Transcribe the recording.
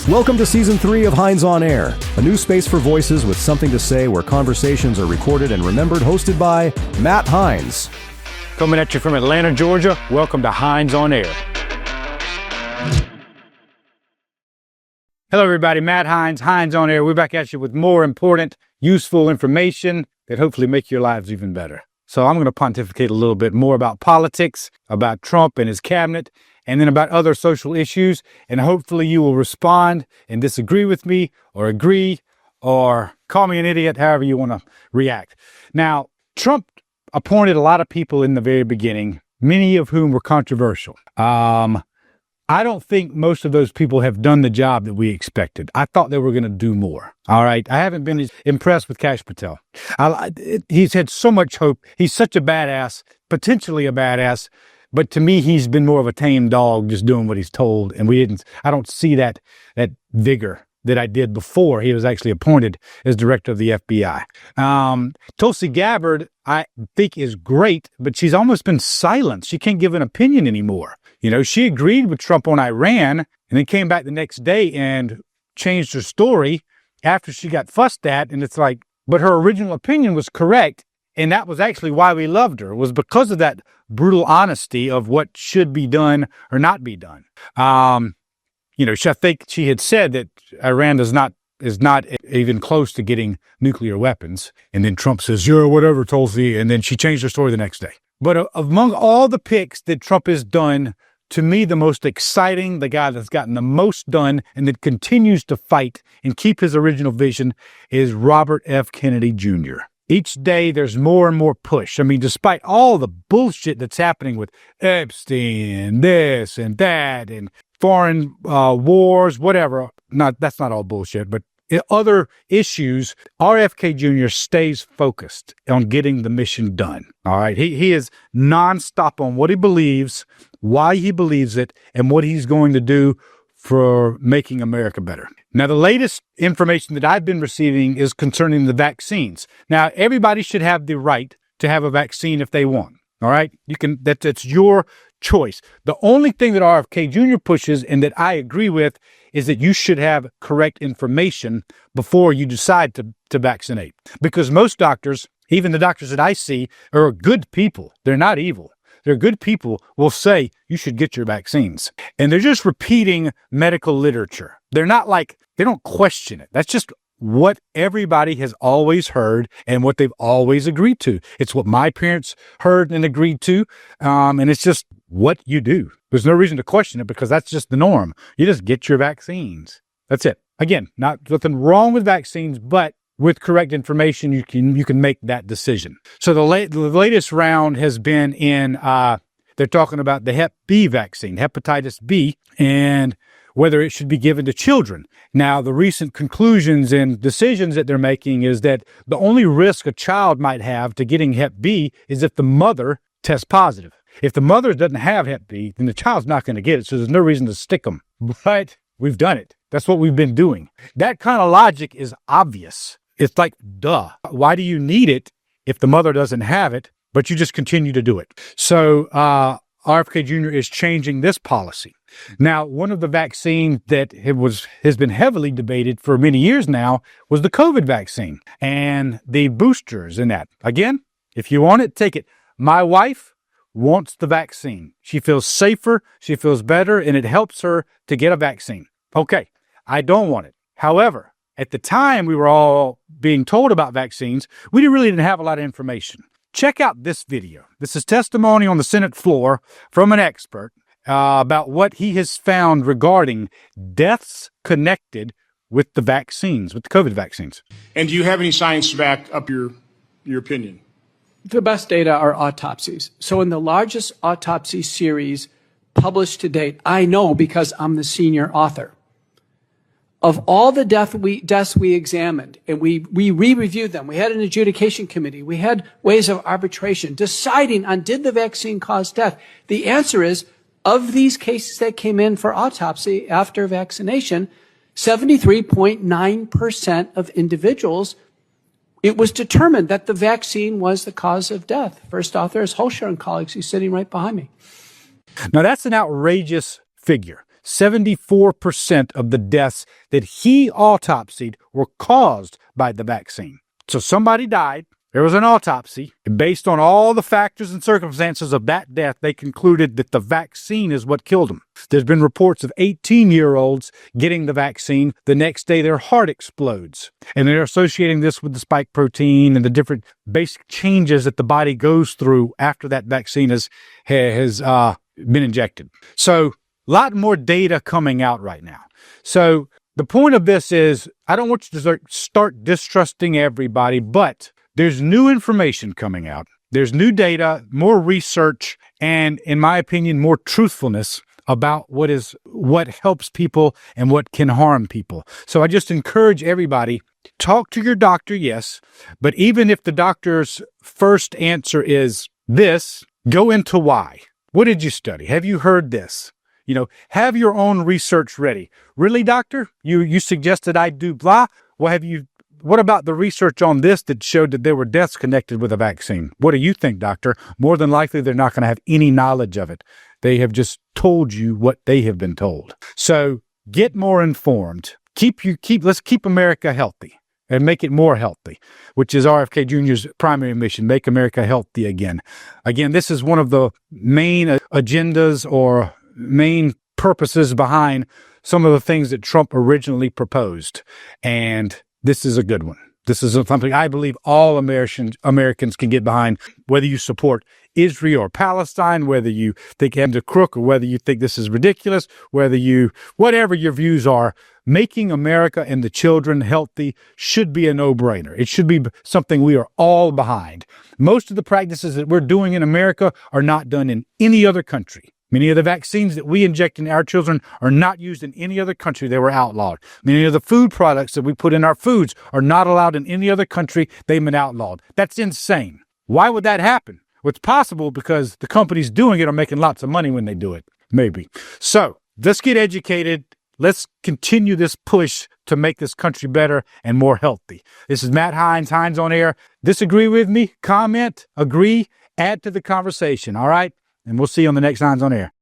Welcome to Season 3 of Hines On Air, a new space for voices with something to say where conversations are recorded and remembered, hosted by Matt Hines. Coming at you from Atlanta, Georgia, welcome to Hines On Air. Hello, everybody. Matt Hines, Hines On Air. We're back at you with more important, useful information that hopefully make your lives even better. So I'm going to pontificate a little bit more about politics, about Trump and his cabinet, and then about other social issues. And hopefully you will respond and disagree with me or agree or call me an idiot, however you want to react. Now, Trump appointed a lot of people in the very beginning, many of whom were controversial. I don't think most of those people have done the job that we expected. I thought they were going to do more. All right. I haven't been impressed with Patel. He's had so much hope. He's such a badass, potentially a badass. But to me, he's been more of a tame dog, just doing what he's told. And I don't see that vigor that I did before he was actually appointed as director of the FBI. Tulsi Gabbard, I think, is great, but she's almost been silenced. She can't give an opinion anymore. You know, she agreed with Trump on Iran and then came back the next day and changed her story after she got fussed at. And it's like, but her original opinion was correct. And that was actually why we loved her, was because of that brutal honesty of what should be done or not be done. You know, I think she had said that Iran is not even close to getting nuclear weapons. And then Trump says, "You're whatever, Tulsi." And then she changed her story the next day. But among all the picks that Trump has done, to me, the most exciting, the guy that's gotten the most done and that continues to fight and keep his original vision is Robert F. Kennedy Jr. Each day, there's more and more push. I mean, despite all the bullshit that's happening with Epstein, this and that, and foreign wars, whatever. That's not all bullshit, but other issues, RFK Jr. stays focused on getting the mission done. All right. He is nonstop on what he believes, why he believes it, and what he's going to do for making America better. Now, the latest information that I've been receiving is concerning the vaccines. Now, everybody should have the right to have a vaccine if they want. All right. That's your choice. The only thing that RFK Jr. pushes and that I agree with is that you should have correct information before you decide to vaccinate. Because most doctors, even the doctors that I see, are good people. They're not evil. They're good people, will say you should get your vaccines. And they're just repeating medical literature. They're not like, they don't question it. That's just what everybody has always heard and what they've always agreed to. It's what my parents heard and agreed to. And it's just what you do. There's no reason to question it because that's just the norm. You just get your vaccines. That's it. Again, nothing wrong with vaccines, but with correct information, you can make that decision. So the latest round has been in, they're talking about the Hep B vaccine, hepatitis B, and whether it should be given to children. Now, the recent conclusions and decisions that they're making is that the only risk a child might have to getting Hep B is if the mother tests positive. If the mother doesn't have Hep B, then the child's not going to get it, so there's no reason to stick them. But we've done it. That's what we've been doing. That kind of logic is obvious. It's like, duh. Why do you need it if the mother doesn't have it, but you just continue to do it? So RFK Jr. is changing this policy. Now, one of the vaccines that has been heavily debated for many years now was the COVID vaccine and the boosters in that. Again, if you want it, take it. My wife wants the vaccine. She feels safer, she feels better, and it helps her to get a vaccine. Okay, I don't want it. However, at the time we were all being told about vaccines, we really didn't have a lot of information. Check out this video. This is testimony on the Senate floor from an expert about what he has found regarding deaths connected with the vaccines, with the COVID vaccines. And do you have any science to back up your opinion? The best data are autopsies. So in the largest autopsy series published to date, I know because I'm the senior author, of all the deaths we examined, and we re-reviewed them. We had an adjudication committee. We had ways of arbitration deciding on did the vaccine cause death. The answer is, of these cases that came in for autopsy after vaccination, 73.9% of individuals, it was determined that the vaccine was the cause of death. First author is Holscher and colleagues. He's sitting right behind me. Now, that's an outrageous figure. 74% of the deaths that he autopsied were caused by the vaccine. So somebody died. There was an autopsy. And based on all the factors and circumstances of that death, they concluded that the vaccine is what killed them. There's been reports of 18-year-olds getting the vaccine. The next day, their heart explodes. And they're associating this with the spike protein and the different basic changes that the body goes through after that vaccine has been injected. So a lot more data coming out right now. So the point of this is, I don't want you to start distrusting everybody, but there's new information coming out. There's new data, more research, and in my opinion, more truthfulness about what helps people and what can harm people. So I just encourage everybody, talk to your doctor, yes, but even if the doctor's first answer is this, go into why. What did you study? Have you heard this? Have your own research ready. Really, doctor? You suggested I do blah? Well, what about the research on this that showed that there were deaths connected with a vaccine? What do you think, doctor? More than likely, they're not going to have any knowledge of it. They have just told you what they have been told. So get more informed. Let's keep America healthy and make it more healthy, which is RFK Jr.'s primary mission, make America healthy again. Again, this is one of the main agendas or main purposes behind some of the things that Trump originally proposed. And this is a good one. This is something I believe all Americans can get behind, whether you support Israel or Palestine, whether you think him's a crook or whether you think this is ridiculous, whatever your views are. Making America and the children healthy should be a no-brainer. It should be something we are all behind. Most of the practices that we're doing in America are not done in any other country. Many of the vaccines that we inject in our children are not used in any other country. They were outlawed. Many of the food products that we put in our foods are not allowed in any other country. They've been outlawed. That's insane. Why would that happen? Well, it's possible because the companies doing it are making lots of money when they do it. Maybe. So let's get educated. Let's continue this push to make this country better and more healthy. This is Matt Hines, Hines On Air. Disagree with me? Comment, agree, add to the conversation. All right? And we'll see you on the next Hines On Air.